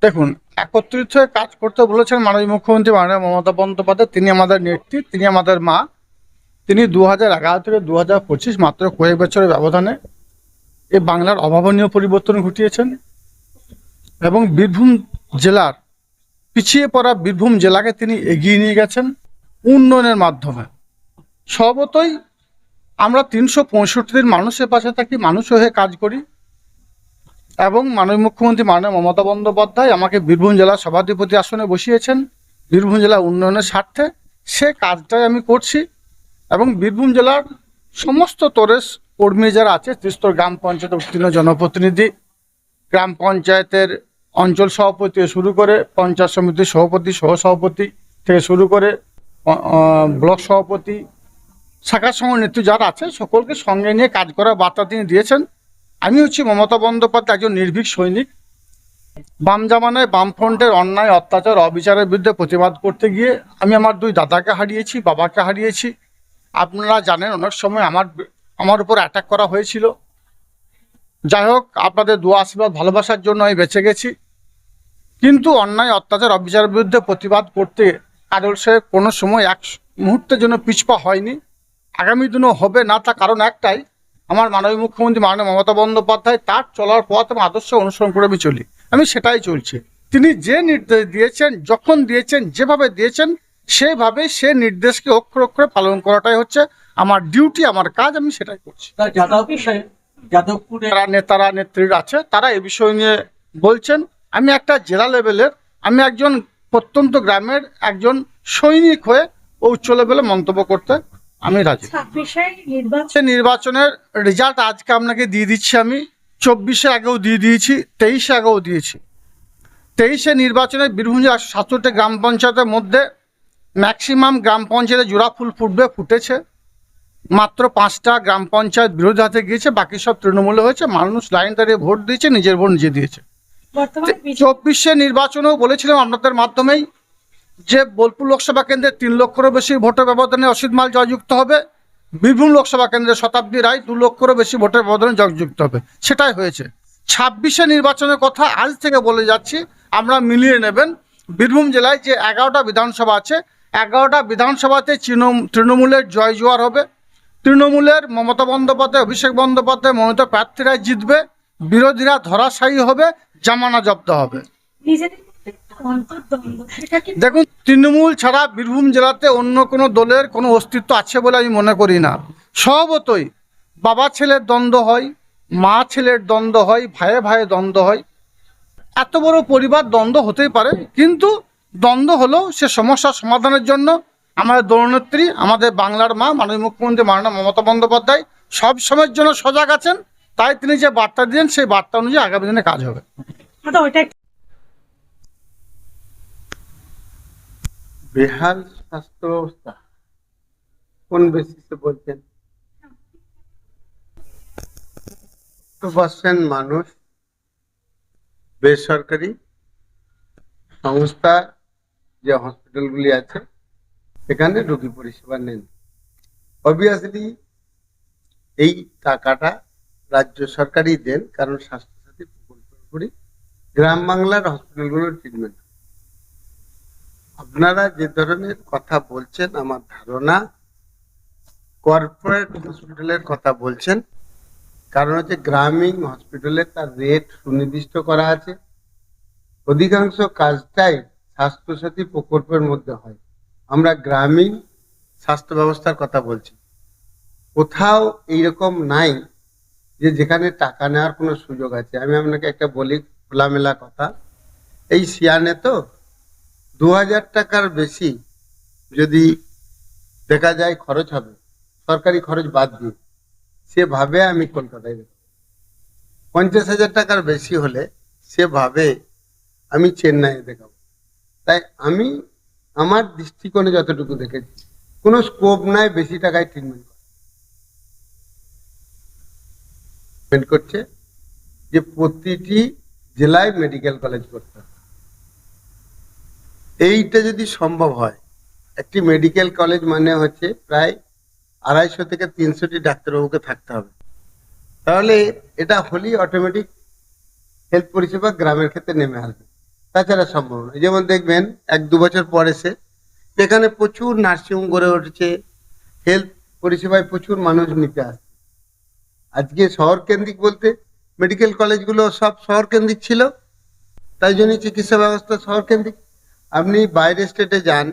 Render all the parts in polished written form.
দেখুন, একত্রিত হয়ে কাজ করতে বলেছেন মাননীয় মুখ্যমন্ত্রী মাননীয় মমতা বন্দ্যোপাধ্যায়। তিনি আমাদের নেত্রী, তিনি আমাদের মা। তিনি 2011 থেকে 2025 মাত্র কয়েক বছরের ব্যবধানে এই বাংলার অভাবনীয় পরিবর্তন ঘটিয়েছেন এবং বীরভূম জেলার পিছিয়ে পড়া বীরভূম জেলাকে তিনি এগিয়ে নিয়ে গেছেন উন্নয়নের মাধ্যমে। স্বভাবতই আমরা 365 দিন মানুষের পাশে থাকি, মানুষ হয়ে কাজ করি এবং মাননীয় মুখ্যমন্ত্রী মাননীয় মমতা বন্দ্যোপাধ্যায় আমাকে বীরভূম জেলার সভাধিপতি আসনে বসিয়েছেন বীরভূম জেলা উন্নয়নের স্বার্থে। সে কাজটাই আমি করছি এবং বীরভূম জেলার সমস্ত স্তরের কর্মী যারা আছে, ত্রিস্তর গ্রাম পঞ্চায়েত উত্তীর্ণ জনপ্রতিনিধি, গ্রাম পঞ্চায়েতের অঞ্চল সভাপতি থেকে শুরু করে পঞ্চায়েত সমিতির সভাপতি, সহসভাপতি থেকে শুরু করে ব্লক সভাপতি, শাখা সংঘ নেতৃত্ব যারা আছে সকলকে সঙ্গে নিয়ে কাজ করার বার্তা তিনি দিয়েছেন। আমি হচ্ছি মমতা বন্দ্যোপাধ্যায় একজন নির্ভীক সৈনিক। বাম জামানায় বামফ্রন্টের অন্যায়, অত্যাচার, অবিচারের বিরুদ্ধে প্রতিবাদ করতে গিয়ে আমি আমার 2 দাদাকে হারিয়েছি, বাবাকে হারিয়েছি। আপনারা জানেন অনেক সময় আমার উপর অ্যাটাক করা হয়েছিল। যাই হোক, আপনাদের দোয়া আশীর্বাদ ভালোবাসার জন্য আমি বেঁচে গেছি। কিন্তু অন্যায়, অত্যাচার, অবিচারের বিরুদ্ধে প্রতিবাদ করতে কাজল সাহেব কোনো সময় এক মুহূর্তের জন্য পিছপা হয়নি, আগামী দিনও হবে না। তার কারণ একটাই, আমার মাননীয় মুখ্যমন্ত্রী মাননীয় মমতা বন্দ্যোপাধ্যায় তার চলার পথ এবং আদর্শ অনুসরণ করে আমি চলি, আমি সেটাই চলছি। তিনি যে নির্দেশ দিয়েছেন, যখন দিয়েছেন, যেভাবে দিয়েছেন, সেভাবে সে নির্দেশকে অক্ষরে অক্ষরে পালন করাটাই হচ্ছে আমার ডিউটি, আমার কাজ, আমি সেটাই করছি। যারা নেতারা নেত্রীরা আছে তারা এই বিষয় নিয়ে বলছেন। আমি একটা জেলা লেভেলের, আমি একজন প্রত্যন্ত গ্রামের একজন সৈনিক হয়ে উচ্চ লেভেলে মন্তব্য করতে আমি রাজি। নির্বাচনের রেজাল্ট আজকে আপনাকে দিয়ে দিচ্ছি। আমি 24-এ আগেও দিয়ে দিয়েছি, 23-এ আগেও দিয়েছি। 23-এ নির্বাচনে বীরভূম জেলার 67 গ্রাম পঞ্চায়েতের মধ্যে ম্যাক্সিমাম গ্রাম পঞ্চায়েতে জোড়া ফুল ফুটেছে। মাত্র 5টা গ্রাম পঞ্চায়েত বিরোধী হাতে গিয়েছে, বাকি সব তৃণমূলে হয়েছে। মানুষ লাইন দাঁড়িয়ে ভোট দিয়েছে, নিজের ভোট নিজে দিয়েছে। 24-এ নির্বাচনেও বলেছিলাম আপনাদের মাধ্যমেই যে বোলপুর লোকসভা কেন্দ্রে 3 লক্ষেরও বেশি ভোটের ব্যবধানে অসিত মাল জয়যুক্ত হবে। বীরভূম লোকসভা কেন্দ্রে শতাব্দী রায় 2 লক্ষেরও বেশি ভোটের ব্যবধানে জয়যুক্ত হবে। সেটাই হয়েছে। 26-এ নির্বাচনের কথা আজ থেকে বলে যাচ্ছি, আমরা মিলিয়ে নেবেন। বীরভূম জেলায় যে 11টা বিধানসভা আছে, 11টা বিধানসভাতে তৃণমূলের জয় জোয়ার হবে। তৃণমূলের মমতা বন্দ্যোপাধ্যায়, অভিষেক বন্দ্যোপাধ্যায় মনোনীত প্রার্থীরাই জিতবে, বিরোধীরা ধরাশায়ী হবে, জামানা জব্দ হবে। দেখুন, তৃণমূল ছাড়া বীরভূম জেলাতে অন্য কোনো দলের কোনো অস্তিত্ব আছে বলে আমি মনে করি না। স্বভাবতই বাবা ছেলের দ্বন্দ্ব হয়, মা ছেলের দ্বন্দ্ব হয়, ভাইয়ে ভাইয়ে দ্বন্দ্ব হয়। এত বড় পরিবার দ্বন্দ্ব হতেই পারে, কিন্তু দ্বন্দ্ব হলেও সে সমস্যার সমাধানের জন্য আমাদের দলনেত্রী, আমাদের বাংলার মা মাননীয় মুখ্যমন্ত্রী মাননীয় মমতা বন্দ্যোপাধ্যায় সব সময়ের জন্য সজাগ আছেন। তাই তিনি যে বার্তা দিয়েছেন, সেই বার্তা অনুযায়ী আগামী দিনে কাজ হবে। বেহাল স্বাস্থ্য ব্যবস্থা কোন বেসিসে বলছেন? 100% মানুষ বেসরকারি সংস্থা যে হসপিটালগুলি আছে সেখানে রোগী পরিষেবা নেন। অবভিয়াসলি এই টাকাটা রাজ্য সরকারই দেন, কারণ স্বাস্থ্যসাথী প্রকল্পের উপরই গ্রাম বাংলার হসপিটালগুলোর ট্রিটমেন্ট। আপনারা যে ধরনের কথা বলছেন, আমার ধারণা কর্পোরেট হসপিটালের কথা বলছেন। কারণ হচ্ছে গ্রামীণ হসপিটালে তার রেট সুনির্দিষ্ট করা আছে। অধিকাংশ কাজটাই স্বাস্থ্যসাথী প্রকল্পের মধ্যে হয়। আমরা গ্রামীণ স্বাস্থ্য ব্যবস্থার কথা বলছি। কোথাও এইরকম নাই যে যেখানে টাকা নেওয়ার কোনো সুযোগ আছে। আমি আপনাকে একটা বলি খোলামেলা কথা, এই সিয়ানে তো 2000 টাকার বেশি যদি দেখা যায় খরচ হবে, সরকারি খরচ বাদ দিয়ে, সেভাবে আমি কলকাতায় দেখাবো। 50,000 টাকার বেশি হলে সেভাবে আমি চেন্নাইয়ে দেখাবো। তাই আমি আমার দৃষ্টিকোণে যতটুকু দেখেছি, কোনো স্কোপ নাই বেশি টাকায় ট্রিটমেন্ট করছে যে প্রতিটি জেলায় মেডিকেল কলেজ করতে হবে। এইটা যদি সম্ভব হয়, একটি মেডিকেল কলেজ মানে হচ্ছে প্রায় 250 থেকে 300টি ডাক্তারবাবুকে থাকতে হবে। তাহলে এটা হলেই অটোমেটিক হেলথ পরিষেবা গ্রামের ক্ষেত্রে নেমে আসবে। তাছাড়া সম্ভব নয়। যেমন দেখবেন 1-2 বছর পরে এখানে প্রচুর নার্সিংহোম গড়ে উঠেছে, হেলথ পরিষেবায় প্রচুর মানুষ নিতে আসে। আজকে শহর কেন্দ্রিক বলতে মেডিকেল কলেজগুলো সব শহর কেন্দ্রিক ছিল, তাই জন্যই চিকিৎসা ব্যবস্থা শহর কেন্দ্রিক। আপনি বাইরে স্টেটে যান,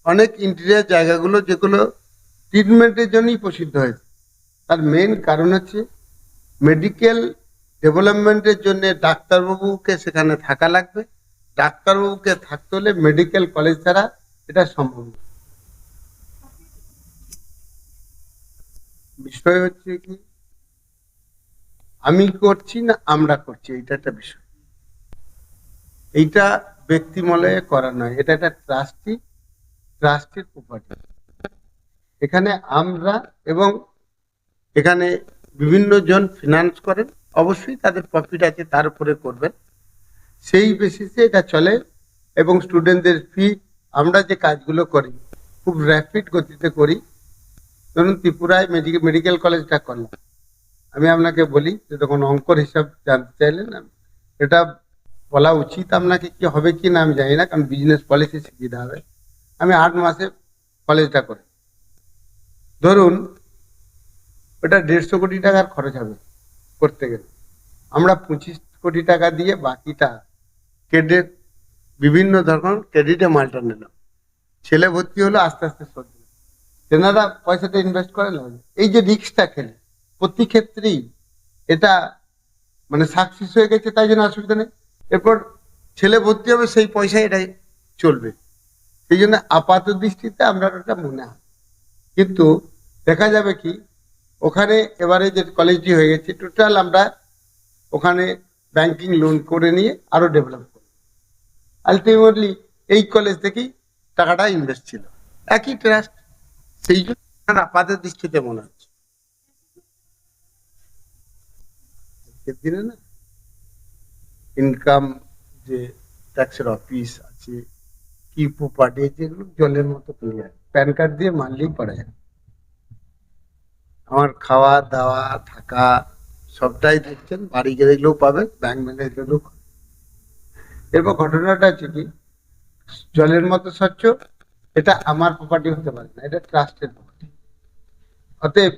অনেক ইন্টেরিয়ার জায়গাগুলো যেগুলো ট্রিটমেন্টের জন্যই প্রসিদ্ধ হয়েছে, তার মেন কারণ হচ্ছে মেডিকেল ডেভেলপমেন্টের জন্য ডাক্তারবাবুকে সেখানে থাকা লাগবে। ডাক্তারবাবুকে থাকতে হলে মেডিকেল কলেজ ছাড়া এটা সম্ভব না। বিষয় হচ্ছে কি, আমি করছি না আমরা করছি, এইটা একটা বিষয়। এইটা ব্যক্তিমলয়ে করা নয়, এটা একটা ট্রাস্টির প্রপার্টি। এখানে আমরা এবং এখানে বিভিন্ন জন ফিনান্স করেন, অবশ্যই তাদের প্রফিট আছে, তার উপরে করবেন, সেই বেসিসে এটা চলে। এবং স্টুডেন্টদের ফি, আমরা যে কাজগুলো করি খুব র্যাপিড গতিতে করি। ধরুন ত্রিপুরায় মেডিকেল কলেজটা করলাম, আমি আপনাকে বলি যে তখন অঙ্কর হিসাব জানতে চাইলেন, এটা বলা উচিত আপনাকে, কি হবে কি না আমি জানি না, কারণ বিজনেস পলিসি শিখিয়ে হবে। আমি 8 মাসে কলেজটা করি, ধরুন ওটা 150 কোটি টাকার খরচ হবে করতে গেলে। আমরা 25 কোটি টাকা দিয়ে বাকিটা ক্রেডিট, বিভিন্ন ধরনের ক্রেডিটে মালটা নিলাম, ছেলে ভর্তি হলো, আস্তে আস্তে শোধ দিলাম। তেনারা পয়সাটা ইনভেস্ট করে নেবেন। এই যে রিস্কটা খেলে প্রতি ক্ষেত্রেই এটা মানে সাকসেস হয়ে গেছে, তাই জন্য অসুবিধা নেই। এরপর ছেলে ভর্তি হবে, সেই পয়সায় এটাই চলবে। সেই জন্য আপাত দৃষ্টিতে আমরা ওটা মনে হয়, কিন্তু দেখা যাবে কি ওখানে এবারে যে কলেজটি হয়ে গেছে, টোটাল আমরা ওখানে ব্যাংকিং লোন করে নিয়ে আরো ডেভেলপ করি। আলটিমেটলি এই কলেজ থেকেই টাকাটা ইনভেস্ট ছিল, একই ট্রাস্ট। সেই জন্য আপাত দৃষ্টিতে মনে হচ্ছে আজকের দিনে না ইনকাম যে ট্যাক্সের অফিস আছে, কি প্রপার্টি, যেগুলো জলের মতো ক্লিয়ার, প্যান কার্ড দিয়ে মানলেই করা যায়। আমার খাওয়া দাওয়া থাকা সবটাই দেখছেন, বাড়ি গেলেও পাবেন, ব্যাংক ব্যালেন্স গেলেও পাবেন। এরপর ঘটনাটা হচ্ছে কি, জলের মতো স্বচ্ছ, এটা আমার প্রপার্টি হতে পারে না, এটা ট্রাস্টের প্রপার্টি। অতএব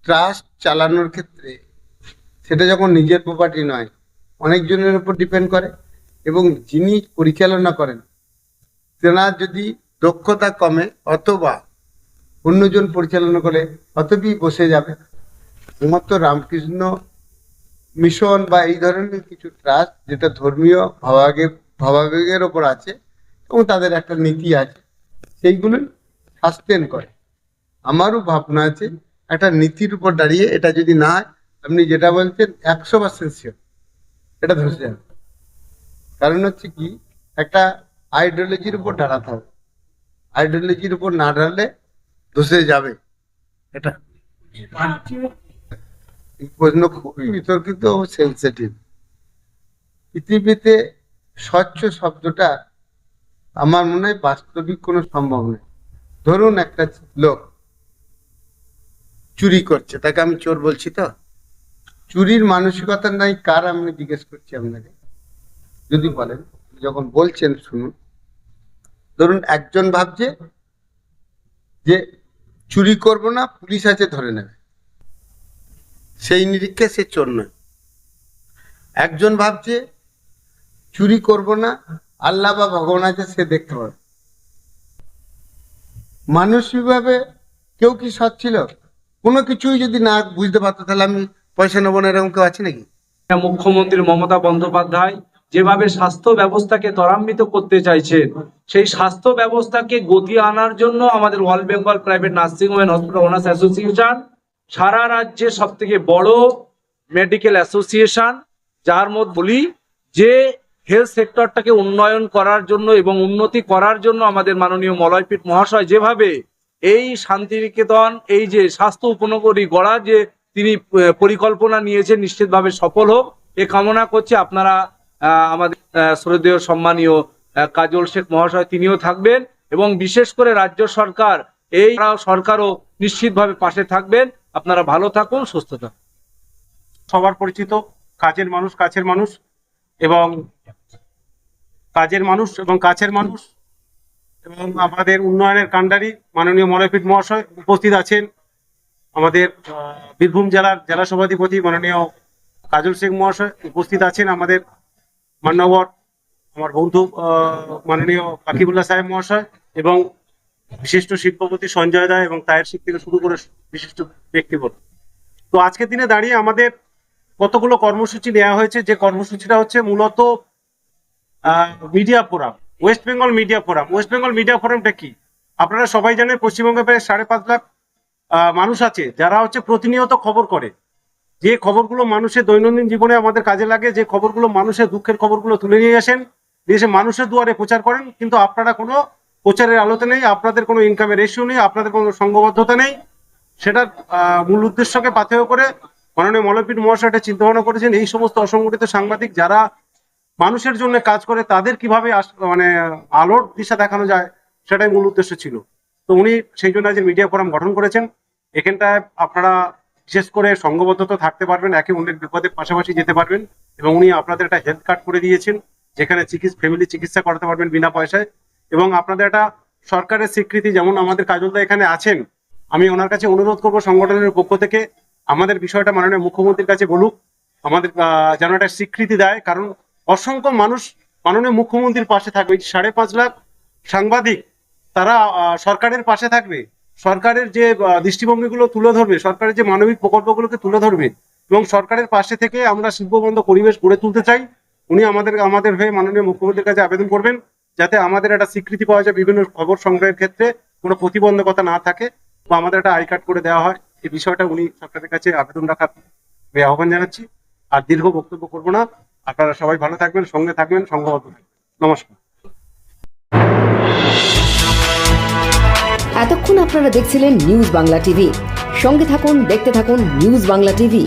ট্রাস্ট চালানোর ক্ষেত্রে সেটা যখন নিজের প্রপার্টি নয়, অনেকজনের উপর ডিপেন্ড করে, এবং যিনি পরিচালনা করেন তেনার যদি দক্ষতা কমে অথবা অন্যজন পরিচালনা করে, অতবি বসে যাবে। একমাত্র রামকৃষ্ণ মিশন বা এই ধরনের কিছু ট্রাস্ট যেটা ধর্মীয় ভাবাবেগের ওপর আছে এবং তাদের একটা নীতি আছে, সেইগুলোই সাস্টেন করে। আমারও ভাবনা আছে একটা নীতির উপর দাঁড়িয়ে, এটা যদি না হয়, আপনি যেটা বলছেন 100% শিওর এটা ধসে যাবে। কারণ হচ্ছে কি, একটা আইডিওলজির উপর দাঁড়াতে হবে, আইডিওলজির উপর না দাঁড়ালে ধসে যাবে। এটা এই প্রশ্ন খুবই বিতর্কিত ও সেন্সিটিভ। পৃথিবীতে স্বচ্ছ শব্দটা আমার মনে হয় বাস্তবিক কোনো সম্ভব নেই। ধরুন একটা লোক চুরি করছে, তাকে আমি চোর বলছি তো? চুরির মানসিকতা নাই কার, আমি জিজ্ঞেস করছি আপনাকে, যদি বলেন, যখন বলছেন শুনুন। ধরুন একজন ভাবছে যে চুরি করব না, পুলিশ আছে ধরে নেবে, সেই নিরীক্ষে সে চোর নয়। একজন ভাবছে চুরি করব না, আল্লাহ বা ভগবান আছে, সে দেখতে পাবে। মানসিকভাবে কেউ কি সৎ ছিল? কোনো কিছুই যদি না বুঝতে পারতো, তাহলে আমি পয়সা নেবো না, এরকম কেউ আছে নাকি? মুখ্যমন্ত্রী মমতা বন্দ্যোপাধ্যায় যেভাবে স্বাস্থ্য ব্যবস্থাকে ত্বরান্বিত করতে চাইছেন, সেই স্বাস্থ্য ব্যবস্থাকে গতি আনার জন্য আমাদের all Bengal private nursing home and hospital owners association সারা রাজ্যে সব থেকে বড় মেডিকেল অ্যাসোসিয়েশন, যার মধ্যে বলি যে হেলথ সেক্টরটাকে উন্নয়ন করার জন্য এবং উন্নতি করার জন্য আমাদের মাননীয় মলয়পীঠ মহাশয় যেভাবে এই শান্তিনিকেতন, এই যে স্বাস্থ্য উপনগরী গড়ার যে তিনি পরিকল্পনা নিয়েছেন, নিশ্চিতভাবে সফল হোক এ কামনা করছি। আপনারা আমাদের শ্রদ্ধেয় সম্মানীয় কাজল শেখ মহাশয় তিনিও থাকবেন, এবং বিশেষ করে রাজ্য সরকার, এই সরকারও নিশ্চিতভাবে পাশে থাকবেন। আপনারা ভালো থাকুন, সুস্থ থাকুন। সবার পরিচিত কাজের মানুষ, কাছের মানুষ, এবং কাজের মানুষ এবং কাছের মানুষ এবং আমাদের উন্নয়নের কাণ্ডারি মাননীয় মলয়পীঠ মহাশয় উপস্থিত আছেন। আমাদের বীরভূম জেলার জেলা সভাধিপতি মাননীয় কাজল শেখ মহাশয় উপস্থিত আছেন। আমাদের মান্যবর আমার বন্ধু মাননীয় আকিবুল্লাহ সাহেব মহাশয় এবং বিশিষ্ট শিল্পপতি সঞ্জয় দা এবং তায়ের শিখ থেকে শুরু করে বিশিষ্ট ব্যক্তিবর্গ। তো আজকের দিনে দাঁড়িয়ে আমাদের কতগুলো কর্মসূচি নেওয়া হয়েছে, যে কর্মসূচিটা হচ্ছে মূলত media forum, West Bengal media forum. West Bengal media ফোরামটা কি আপনারা সবাই জানেন, পশ্চিমবঙ্গে প্রায় 5.5 লাখ মানুষ আছে যারা হচ্ছে প্রতিনিয়ত খবর করে, যে খবরগুলো মানুষের দৈনন্দিন জীবনে আমাদের কাজে লাগে, যে খবরগুলো মানুষের দুঃখের খবরগুলো তুলে নিয়ে আসেন, নিয়ে এসে মানুষের দুয়ারে প্রচার করেন, কিন্তু আপনারা কোনো প্রচারের আলোতে নেই, আপনাদের কোনো ইনকামের রেশিও নেই, আপনাদের কোনো সংঘবদ্ধতা নেই। সেটার মূল উদ্দেশ্যকে পাথেয় করে মাননীয় মলয়পীঠ মহাশয় একটা চিন্তা ভাবনা করেছেন, এই সমস্ত অসংগঠিত সাংবাদিক যারা মানুষের জন্য কাজ করে তাদের কিভাবে মানে আলোর দিশা দেখানো যায়, সেটাই মূল উদ্দেশ্য ছিল। তো উনি সেই জন্য আজ মিডিয়া ফোরাম গঠন করেছেন। এখানটায় আপনারা বিশেষ করে সংঘবদ্ধতা থাকতে পারবেন, একে অন্যের বিপদে পাশাপাশি যেতে পারবেন, এবং উনি আপনাদের একটা হেলথ কার্ড করে দিয়েছেন যেখানে ফ্যামিলি চিকিৎসা করাতে পারবেন বিনা পয়সায়। এবং আপনাদের একটা সরকারের স্বীকৃতি, যেমন আমাদের কাজলদা এখানে আছেন, আমি ওনার কাছে অনুরোধ করবো সংগঠনের পক্ষ থেকে আমাদের বিষয়টা মাননীয় মুখ্যমন্ত্রীর কাছে বলুক, আমাদের যেন একটা স্বীকৃতি দেয়। কারণ অসংখ্য মানুষ মাননীয় মুখ্যমন্ত্রীর পাশে থাকবে, 5.5 লাখ সাংবাদিক তারা সরকারের পাশে থাকবে, সরকারের যে দৃষ্টিভঙ্গিগুলো তুলে ধরবে, সরকারের যে মানবিক প্রকল্পগুলোকে তুলে ধরবে, এবং সরকারের পাশে থেকে আমরা শিল্পবন্ধ পরিবেশ গড়ে তুলতে চাই। উনি আমাদের হয়ে মাননীয় মুখ্যমন্ত্রীর কাছে আবেদন করবেন যাতে আমাদের একটা স্বীকৃতি পাওয়া যায়, বিভিন্ন খবর সংগ্রহের ক্ষেত্রে কোনো প্রতিবন্ধকতা না থাকে, বা আমাদের একটা আই কার্ড করে দেওয়া হয়। এই বিষয়টা উনি সরকারের কাছে আবেদন রাখার আহ্বান জানাচ্ছি। আর দীর্ঘ বক্তব্য করবো না, আপনারা সবাই ভালো থাকবেন, সঙ্গে থাকবেন, সংঘবদ্ধ থাকবেন। নমস্কার। এতক্ষণ আপনারা দেখছিলেন নিউজ বাংলা টিভি। সঙ্গে থাকুন, দেখতে থাকুন নিউজ বাংলা টিভি।